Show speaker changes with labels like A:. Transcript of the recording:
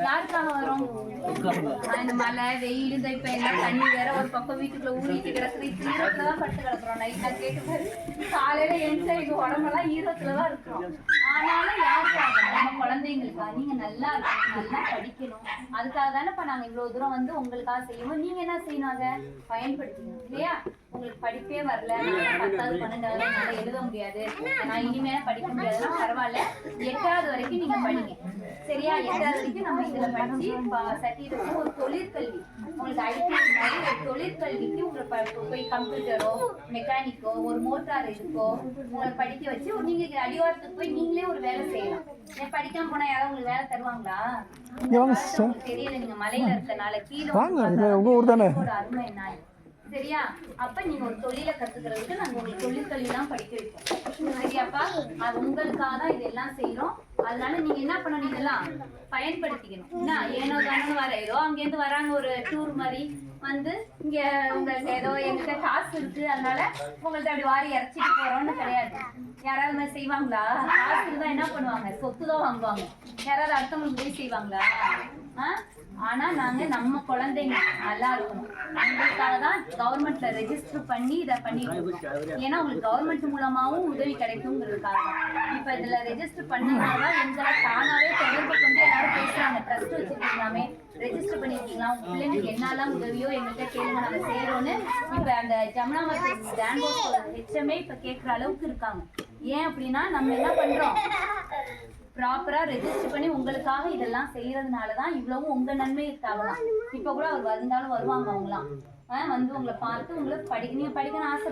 A: யாருக்காக வரும்? இந்த மழை வெயில் இந்த இப்ப எல்லாம் தண்ணி வேற ஒரு பக்கம் வீட்டுக்குள்ள ஊறிட்டு கிடக்குது. ஈரத்துலதான் பட்டு கிடக்குறோம். நைட் நான் கேட்கும்போது காலையில எழுந்தா எங்க உடம்பெல்லாம் ஈரத்துலதான் இருக்கிறோம். ஆனாலும் யாருக்காக? நம்ம குழந்தைங்களுக்கா? நீங்க நல்லா இருக்கணும், நல்லா படிக்கணும். அதுக்காக தானே இப்ப நாங்க இவ்வளவு தூரம் வந்து உங்களுக்காக செய்யணும். நீங்க என்ன செய்யணும்? அதை பயன்படுத்திக்கணும் இல்லையா? உங்களுக்கு படிப்பே வரல, 10வது 12வது என்னால எழுத முடியாது, நான் இனிமேல படிக்க முடியாதுன்னா பரவாயில்ல, 8வது வரைக்கும் நீங்க படிங்க சரியா? 8வது வரைக்கும் நம்ம இதுல படிச்சு சர்டிஃபிகேட் ஒரு தொழிற்கல்வி உங்களுக்கு ஐடி மாதிரி ஒரு தொழிற்கல்விக்கு உங்களுக்கு போய் கம்ப்யூட்டரோ மெக்கானிக்கோ ஒரு மோட்டார் இருக்கோ உங்களை படிக்க வச்சு நீங்க அடிவாரத்துக்கு போய் நீங்களே ஒரு வேலை செய்யலாம். ஏன் படிக்காம போனா யாராவது உங்களுக்கு வேலை தருவாங்களா? தெரியல. நீங்க மலையில இருக்கனால கீழே அருமை என்ன சரியா? அப்ப நீங்க ஒரு தொழிலை கத்துக்கிறதுக்கு நாங்க உங்களுக்கு தொழிற்கல்வி தான் படிக்க வைப்போம் சரியாப்பா? அது உங்களுக்காக தான் இதெல்லாம் செய்யறோம். அதனால நீங்க என்ன பண்ணணும்? இதெல்லாம் பயன்படுத்திக்கணும். என்ன ஏனோ தானோ வர ஏதோ அங்கேருந்து வராங்க ஒரு டூர் மாதிரி வந்து இங்க உங்களுக்கு ஏதோ எங்கிட்ட காசு இருக்கு அதனால உங்கள்ட்ட அப்படி வாரி இறைச்சிட்டு போறோம்னு கிடையாது. யாராவது மாதிரி செய்வாங்களா? காசு தான் என்ன பண்ணுவாங்க? சொத்து தான் வாங்குவாங்க. யாராவது அடுத்தவங்களுக்கு போய் செய்வாங்களா? ஆனா நாங்க நம்ம குழந்தைங்க நல்லா இருக்கணும். உங்களுக்காக தான் கவர்மெண்ட்ல ரெஜிஸ்டர் பண்ணி இதை பண்ணிருக்கோம். ஏன்னா உங்களுக்கு கவர்மெண்ட் மூலமாவும் உதவி கிடைக்குங்கிறதுக்காக தான். இப்ப இதுல ரெஜிஸ்டர் பண்ணதுனால எங்களை தானாவே தொடர்பு கொண்டு எல்லாரும் பேசுறாங்க. ட்ரஸ்ட் வச்சிருக்கீங்களாமே, ரெஜிஸ்டர் பண்ணிருக்கீங்களா? உங்க பிள்ளைங்களுக்கு என்னெல்லாம் உதவியோ எங்கள்கிட்ட கேளுங்க, நாங்க செய்யறோம்னு இப்ப அந்த ஜமுனா ஹெச்எம்ஏ இப்ப கேட்கிற அளவுக்கு இருக்காங்க. ஏன் அப்படின்னா நம்ம என்ன பண்றோம்? ப்ராப்பரா ரெஜிஸ்டர் பண்ணி உங்களுக்காக இதெல்லாம் செய்யறதுனாலதான் இவ்வளவும் உங்க நன்மைக்காகலாம். இப்ப கூட அவர் வந்தாலும் வருவாங்க அவங்களாம் வந்து உங்களை பார்த்து உங்களுக்கு நீங்க படிக்கணும்னு ஆசை